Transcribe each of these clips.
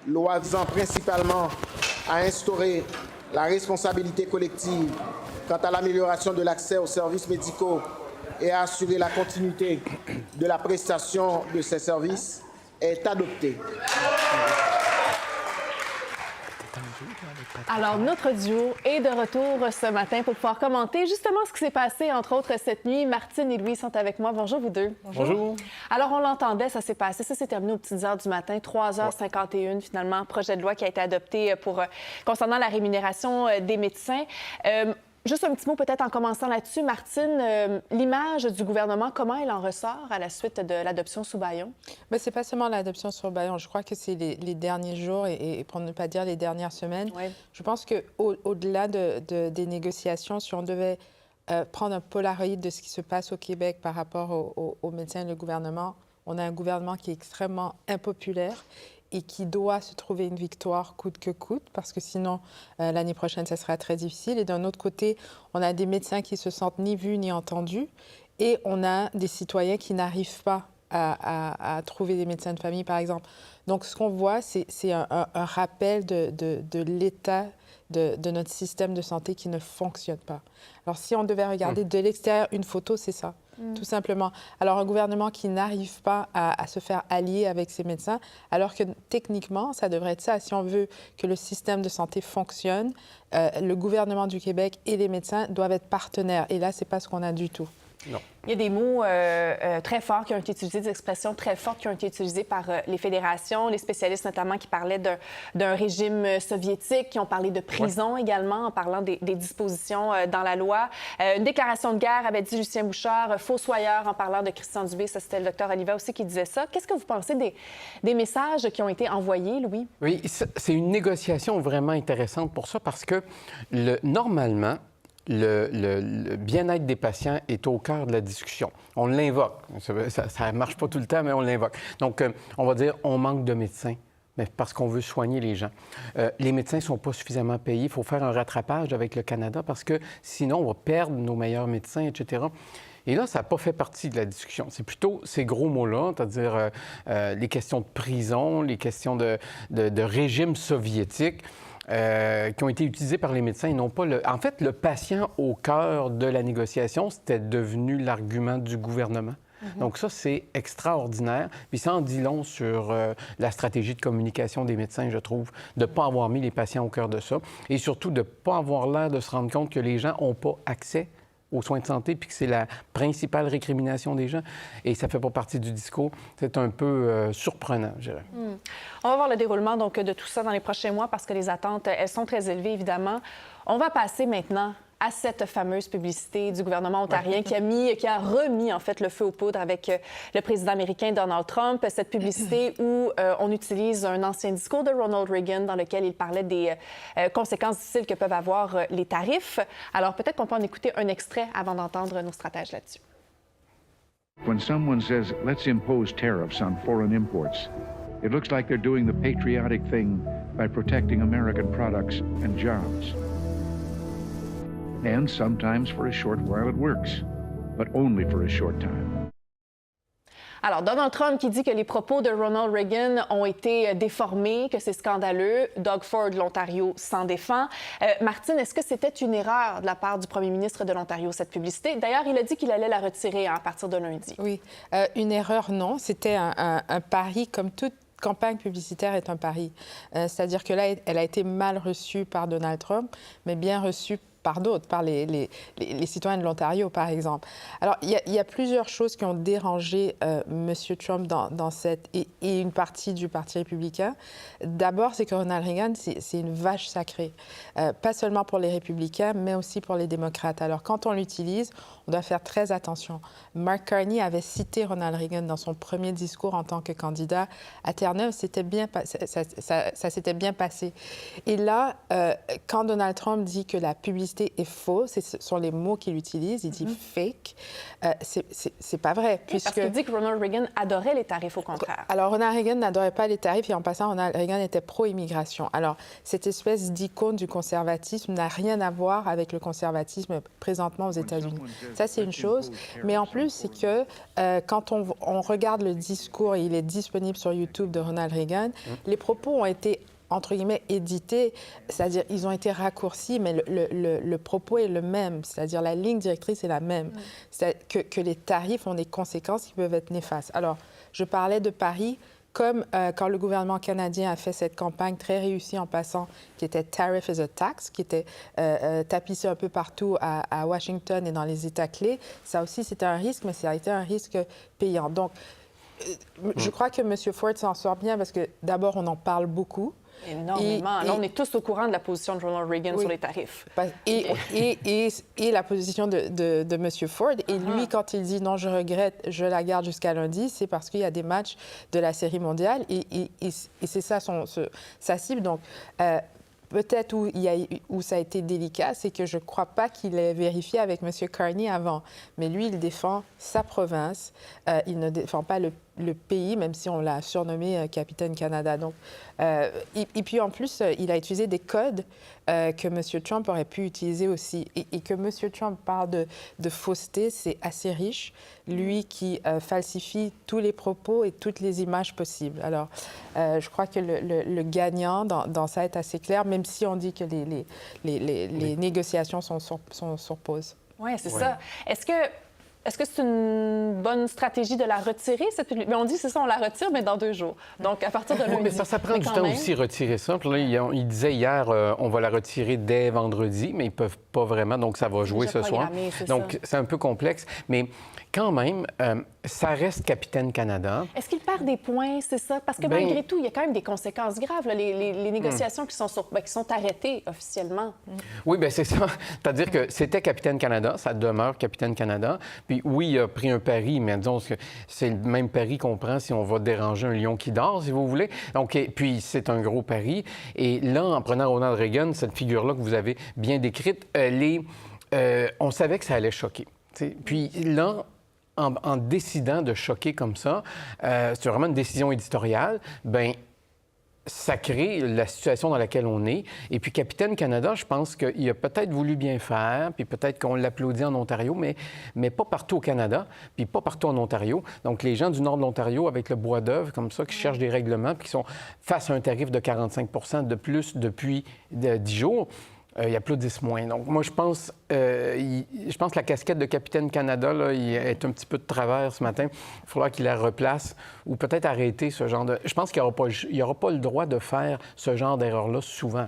loi visant principalement à instaurer la responsabilité collective quant à l'amélioration de l'accès aux services médicaux et à assurer la continuité de la prestation de ces services est adoptée. Alors, notre duo est de retour ce matin pour pouvoir commenter justement ce qui s'est passé, entre autres, cette nuit. Martine et Louis sont avec moi. Bonjour, vous deux. Bonjour. Alors, on l'entendait, ça s'est passé. Ça s'est terminé aux petites heures du matin, 3h51, finalement. Projet de loi qui a été adopté concernant la rémunération des médecins. Juste un petit mot peut-être en commençant là-dessus. Martine, l'image du gouvernement, comment elle en ressort à la suite de l'adoption sous bâillon? Bien, c'est pas seulement l'adoption sous bâillon. Je crois que c'est les derniers jours et pour ne pas dire les dernières semaines. Oui. Je pense qu'au-delà des négociations, si on devait prendre un polaroid de ce qui se passe au Québec par rapport aux médecins et le gouvernement, on a un gouvernement qui est extrêmement impopulaire et qui doit se trouver une victoire coûte que coûte, parce que sinon, l'année prochaine, ça sera très difficile. Et d'un autre côté, on a des médecins qui se sentent ni vus ni entendus, et on a des citoyens qui n'arrivent pas à trouver des médecins de famille, par exemple. Donc, ce qu'on voit, c'est un rappel de l'état de notre système de santé qui ne fonctionne pas. Alors, si on devait regarder de l'extérieur une photo, c'est ça. Tout simplement. Alors, un gouvernement qui n'arrive pas à se faire allier avec ses médecins, alors que techniquement, ça devrait être ça. Si on veut que le système de santé fonctionne, le gouvernement du Québec et les médecins doivent être partenaires. Et là, c'est pas ce qu'on a du tout. Non. Il y a des mots très forts qui ont été utilisés, des expressions très fortes qui ont été utilisées par les fédérations, les spécialistes notamment qui parlaient d'un régime soviétique, qui ont parlé de prison également en parlant des dispositions dans la loi. Une déclaration de guerre, avait dit Lucien Bouchard, fossoyeur en parlant de Christian Dubé. Ça, c'était le docteur Oliva aussi qui disait ça. Qu'est-ce que vous pensez des messages qui ont été envoyés, Louis? Oui, c'est une négociation vraiment intéressante pour ça parce que normalement, le bien-être des patients est au cœur de la discussion. On l'invoque. Ça ne marche pas tout le temps, mais on l'invoque. Donc, on va dire on manque de médecins, mais parce qu'on veut soigner les gens. Les médecins ne sont pas suffisamment payés. Il faut faire un rattrapage avec le Canada parce que sinon, on va perdre nos meilleurs médecins, etc. Et là, ça n'a pas fait partie de la discussion. C'est plutôt ces gros mots-là, c'est-à-dire les questions de prison, les questions de régime soviétique. Qui ont été utilisés par les médecins et non pas le... En fait, le patient au cœur de la négociation, c'était devenu l'argument du gouvernement. Donc ça, c'est extraordinaire. Puis ça en dit long sur la stratégie de communication des médecins, je trouve, de ne pas avoir mis les patients au cœur de ça et surtout de ne pas avoir l'air de se rendre compte que les gens n'ont pas accès aux soins de santé, puis que c'est la principale récrimination des gens. Et ça ne fait pas partie du discours. C'est un peu surprenant, je dirais. On va voir le déroulement donc, de tout ça dans les prochains mois parce que les attentes, elles sont très élevées, évidemment. On va passer maintenant à cette fameuse publicité du gouvernement ontarien qui a remis en fait le feu aux poudres avec le président américain Donald Trump. Cette publicité où on utilise un ancien discours de Ronald Reagan dans lequel il parlait des conséquences difficiles que peuvent avoir les tarifs. Alors peut-être qu'on peut en écouter un extrait avant d'entendre nos stratèges là-dessus. When someone says, let's impose tariffs on foreign imports, it looks like they're doing the patriotic thing by protecting American products and jobs. And sometimes for a short while it works, but only for a short time. Alors, Donald Trump qui dit que les propos de Ronald Reagan ont été déformés, que c'est scandaleux. Doug Ford de l'Ontario s'en défend. Martine, est-ce que c'était une erreur de la part du premier ministre de l'Ontario, cette publicité? D'ailleurs, il a dit qu'il allait la retirer à partir de lundi. Oui, une erreur, non. C'était un pari comme toute campagne publicitaire est un pari. C'est-à-dire que là, elle a été mal reçue par Donald Trump, mais bien reçue par d'autres, par les citoyens de l'Ontario, par exemple. Alors, il y a plusieurs choses qui ont dérangé M. Trump dans cette... et une partie du Parti républicain. D'abord, c'est que Ronald Reagan, c'est une vache sacrée. Pas seulement pour les républicains, mais aussi pour les démocrates. Alors, quand on l'utilise, on doit faire très attention. Mark Carney avait cité Ronald Reagan dans son premier discours en tant que candidat à Terre-Neuve. Ça s'était bien passé. Et là, quand Donald Trump dit que la publicité publicité est fausse, et ce sont les mots qu'il utilise, il dit fake. C'est pas vrai. Parce qu'il dit que Ronald Reagan adorait les tarifs, au contraire. Alors, Ronald Reagan n'adorait pas les tarifs, et en passant, Ronald Reagan était pro-immigration. Alors, cette espèce d'icône du conservatisme n'a rien à voir avec le conservatisme présentement aux États-Unis. Ça, c'est une chose. Mais en plus, c'est que quand on regarde le discours, et il est disponible sur YouTube de Ronald Reagan, les propos ont été entre guillemets, édités, c'est-à-dire ils ont été raccourcis, mais le propos est le même, c'est-à-dire la ligne directrice est la même, que les tarifs ont des conséquences qui peuvent être néfastes. Alors, je parlais de Paris, comme quand le gouvernement canadien a fait cette campagne très réussie en passant, qui était « Tariff is a tax », qui était tapissée un peu partout à Washington et dans les États clés. Ça aussi, c'était un risque, mais ça a été un risque payant. Donc, je crois que M. Ford s'en sort bien parce que, d'abord, on en parle beaucoup. Énormément. Là, on est tous au courant de la position de Ronald Reagan sur les tarifs. Et la position de M. Ford. Et lui, quand il dit « non, je regrette, je la garde jusqu'à lundi », c'est parce qu'il y a des matchs de la Série mondiale et c'est ça sa cible. Donc, peut-être où ça a été délicat, c'est que je ne crois pas qu'il ait vérifié avec M. Carney avant. Mais lui, il défend sa province. Il ne défend pas le pays, même si on l'a surnommé Capitaine Canada. Donc, et puis, en plus, il a utilisé des codes que M. Trump aurait pu utiliser aussi. Et que M. Trump parle de fausseté, c'est assez riche. Lui qui falsifie tous les propos et toutes les images possibles. Alors, je crois que le gagnant dans ça est assez clair, même si on dit que les négociations sont sur pause. Oui, c'est ça. Est-ce que c'est une bonne stratégie de la retirer, cette publicité? Mais on dit, c'est ça, on la retire, mais dans 2 jours. Donc, à partir de lundi. Mais ça prend du temps aussi, retirer ça. Puis là, il disait hier, on va la retirer dès vendredi, mais ils ne peuvent pas vraiment, donc ça va jouer ce soir. Donc, c'est un peu complexe. Mais quand même, ça reste Capitaine Canada. Est-ce qu'il perd des points, c'est ça? Parce que malgré tout, il y a quand même des conséquences graves, là, les négociations qui sont arrêtées officiellement. Oui, bien c'est ça. C'est-à-dire que c'était Capitaine Canada, ça demeure Capitaine Canada. Puis oui, il a pris un pari, mais disons que c'est le même pari qu'on prend si on va déranger un lion qui dort, si vous voulez. Donc, puis c'est un gros pari. Et là, en prenant Ronald Reagan, cette figure-là que vous avez bien décrite, on savait que ça allait choquer. T'sais. Puis là, en décidant de choquer comme ça, c'est vraiment une décision éditoriale, bien, ça crée la situation dans laquelle on est. Et puis, Capitaine Canada, je pense qu'il a peut-être voulu bien faire, puis peut-être qu'on l'applaudit en Ontario, mais pas partout au Canada, puis pas partout en Ontario. Donc, les gens du nord de l'Ontario, avec le bois d'œuvre, comme ça, qui cherchent des règlements, puis qui sont face à un tarif de 45 % de plus depuis 10 jours, ils applaudissent moins. Donc, moi, je pense que la casquette de Capitaine Canada, là, il est un petit peu de travers ce matin. Il faudra qu'il la replace ou peut-être arrêter ce genre de... Je pense qu'il n'y aura pas le droit de faire ce genre d'erreur-là souvent.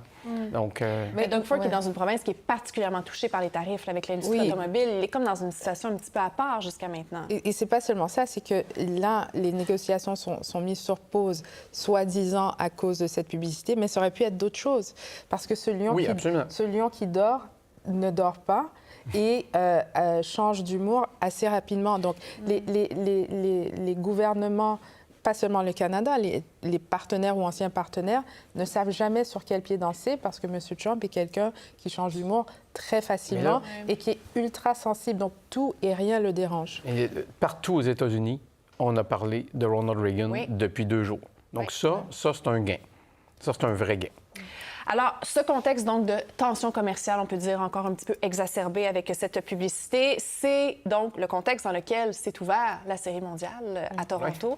Donc, Mais Doug Ford, qui est dans une province qui est particulièrement touchée par les tarifs là, avec l'industrie automobile, il est comme dans une situation un petit peu à part jusqu'à maintenant. Et c'est pas seulement ça, c'est que là, les négociations sont mises sur pause, soi-disant à cause de cette publicité, mais ça aurait pu être d'autres choses. Parce que ce lion qui dort ne dort pas et change d'humour assez rapidement. Donc, les gouvernements, pas seulement le Canada, les partenaires ou anciens partenaires ne savent jamais sur quel pied danser parce que M. Trump est quelqu'un qui change d'humour très facilement et qui est ultra sensible. Donc, tout et rien le dérange. Et partout aux États-Unis, on a parlé de Ronald Reagan depuis 2 jours. Donc, ça, c'est un gain. Ça, c'est un vrai gain. Alors, ce contexte donc de tension commerciale, on peut dire encore un petit peu exacerbé avec cette publicité, c'est donc le contexte dans lequel s'est ouvert la Série mondiale à Toronto.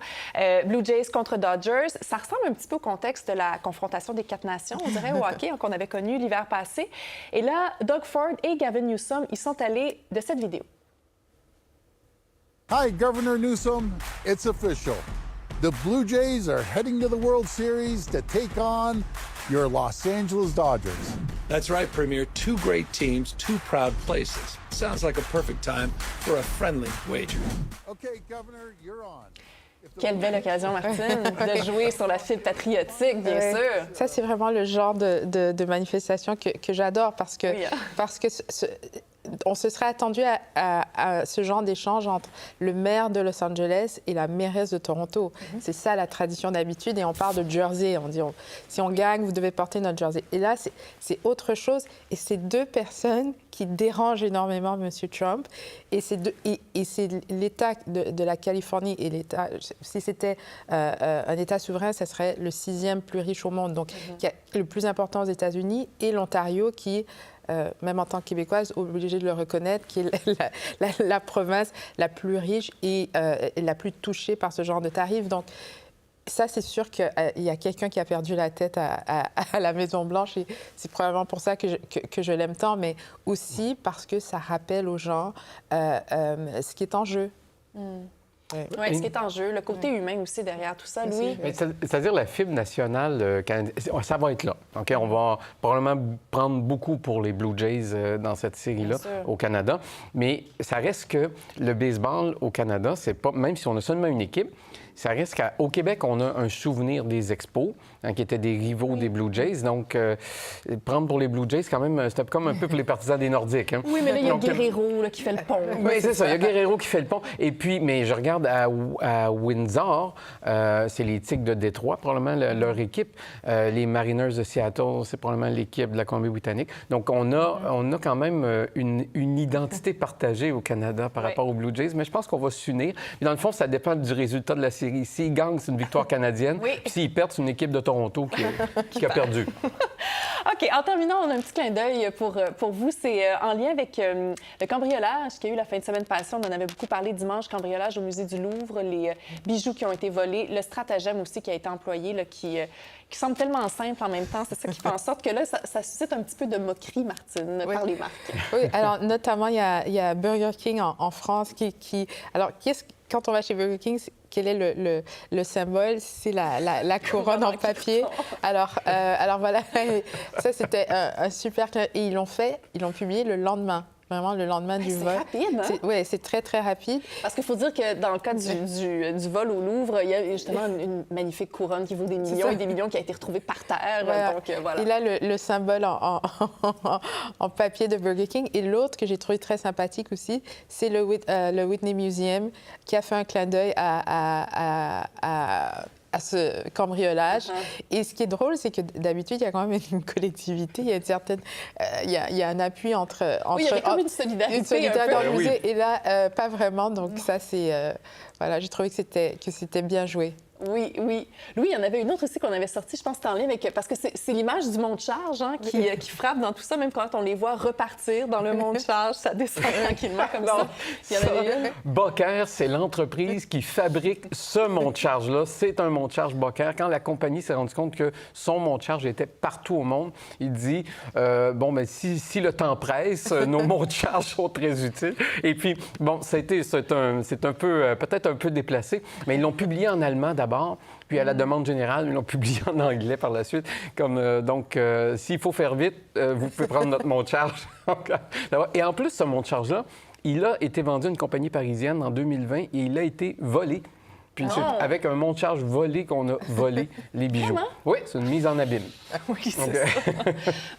Blue Jays contre Dodgers, ça ressemble un petit peu au contexte de la confrontation des 4 nations, on dirait, au hockey qu'on avait connu l'hiver passé. Et là, Doug Ford et Gavin Newsom, ils sont allés de cette vidéo. Hi, Governor Newsom. It's official. The Blue Jays are heading to the World Series to take on your Los Angeles Dodgers. That's right, Premier. 2 great teams, 2 proud places. Sounds like a perfect time for a friendly wager. Okay, Governor, you're on. Quelle belle occasion, Martine, de jouer sur la fibre patriotique, bien sûr. Ça, c'est vraiment le genre de manifestation que j'adore parce que on se serait attendu à ce genre d'échange entre le maire de Los Angeles et la mairesse de Toronto. C'est ça la tradition d'habitude. Et on parle de jersey. On dit, si on gagne, vous devez porter notre jersey. Et là, c'est autre chose. Et c'est deux personnes qui dérangent énormément M. Trump. Et c'est l'État de la Californie et l'État... Si c'était un État souverain, ça serait le 6e plus riche au monde. Donc, il y a le plus important aux États-Unis et l'Ontario qui... même en tant que Québécoise, obligée de le reconnaître, qui est la province la plus riche et la plus touchée par ce genre de tarifs. Donc, ça, c'est sûr qu'il y a quelqu'un qui a perdu la tête à la Maison-Blanche et c'est probablement pour ça que je l'aime tant, mais aussi parce que ça rappelle aux gens ce qui est en jeu. Oui, ce qui est en jeu, le côté humain aussi derrière tout ça, Louis. C'est-à-dire la fibre nationale canadienne, ça va être là. OK? On va probablement prendre beaucoup pour les Blue Jays dans cette série-là au Canada. Mais ça reste que le baseball au Canada, c'est pas, même si on a seulement une équipe, ça reste qu'au Québec, on a un souvenir des Expos, qui étaient des rivaux des Blue Jays. Donc, prendre pour les Blue Jays, quand même, c'était comme un peu pour les partisans des Nordiques. Hein? Oui, mais là, il y a Guerrero qui fait le pont. Oui, c'est ça. Il y a Guerrero qui fait le pont. Et puis, mais je regarde à Windsor, c'est les Tigres de Détroit, probablement leur équipe. Les Mariners de Seattle, c'est probablement l'équipe de la Colombie-Britannique. Donc, on a quand même une identité partagée au Canada par rapport aux Blue Jays. Mais je pense qu'on va s'unir. Puis, dans le fond, ça dépend du résultat de la série. S'ils gagnent, c'est une victoire canadienne. Puis s'ils perdent, c'est une équipe de Toronto qui a perdu. OK. En terminant, on a un petit clin d'œil pour vous. C'est en lien avec le cambriolage qu'il y a eu la fin de semaine passée. On en avait beaucoup parlé dimanche, cambriolage au Musée du Louvre, les bijoux qui ont été volés, le stratagème aussi qui a été employé, là, qui semble tellement simple en même temps. C'est ça qui fait en sorte que là, ça suscite un petit peu de moquerie, Martine, par les marques. Oui, alors notamment, il y a Burger King en France qui... Alors, quand on va chez Burger King, quel est le symbole? C'est la couronne en papier. Alors voilà, ça, c'était un super... Et ils l'ont publié le lendemain. Vraiment, le lendemain du vol. C'est rapide, hein? Oui, c'est très, très rapide. Parce qu'il faut dire que dans le cas du vol au Louvre, il y a justement une magnifique couronne qui vaut des millions et des millions qui a été retrouvée par terre. Voilà. Donc, voilà. Et là, le symbole en papier de Burger King. Et l'autre que j'ai trouvé très sympathique aussi, c'est le Whitney Museum qui a fait un clin d'œil à ce cambriolage. Et ce qui est drôle, c'est que d'habitude, il y a quand même une collectivité, il y a une certaine... il y a un appui entre... Oui, il y avait comme une solidarité. Une solidarité dans le musée. Et là, pas vraiment. Donc ça, c'est... voilà, j'ai trouvé que c'était bien joué. Oui, oui. Louis, il y en avait une autre aussi qu'on avait sortie, je pense que c'était en lien avec... Parce que c'est l'image du mont de charge qui frappe dans tout ça, même quand on les voit repartir dans le mont de charge, ça descend tranquillement comme ça. Il y en avait une. Bocker, c'est l'entreprise qui fabrique ce mont de charge-là. C'est un mont de charge Bocker. Quand la compagnie s'est rendue compte que son mont de charge était partout au monde, il dit, bon, ben si le temps presse, nos monts de charge sont très utiles. Et puis, bon, c'est un peu, peut-être un peu déplacé, mais ils l'ont publié en allemand d'abord. Puis, à la demande générale, ils l'ont publié en anglais par la suite. Donc, s'il faut faire vite, vous pouvez prendre notre mont de charge. Et en plus, ce mont de charge-là, il a été vendu à une compagnie parisienne en 2020 et il a été volé. Puis, c'est avec un mont de charge volé qu'on a volé les bijoux. Vraiment? Oui, c'est une mise en abîme. Oui, c'est ça.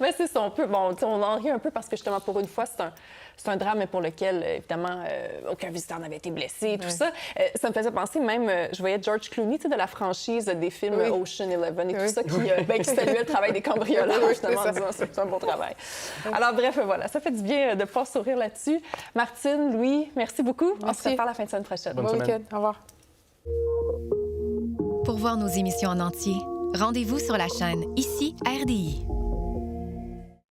Mais c'est ça, on en rit un peu parce que, justement, pour une fois, c'est un drame pour lequel, évidemment, aucun visiteur n'avait été blessé, tout ça. Ça me faisait penser même, je voyais George Clooney, de la franchise des films Ocean Eleven et tout ça, qui saluait le travail des cambrioleurs, justement, en disant c'est un bon travail. Alors, bref, voilà, ça fait du bien de pouvoir sourire là-dessus. Martine, Louis, merci beaucoup. Merci. On se reparle la fin de semaine prochaine. Bonne Bon semaine. week-end. Au revoir. Pour voir nos émissions en entier, rendez-vous sur la chaîne Ici RDI.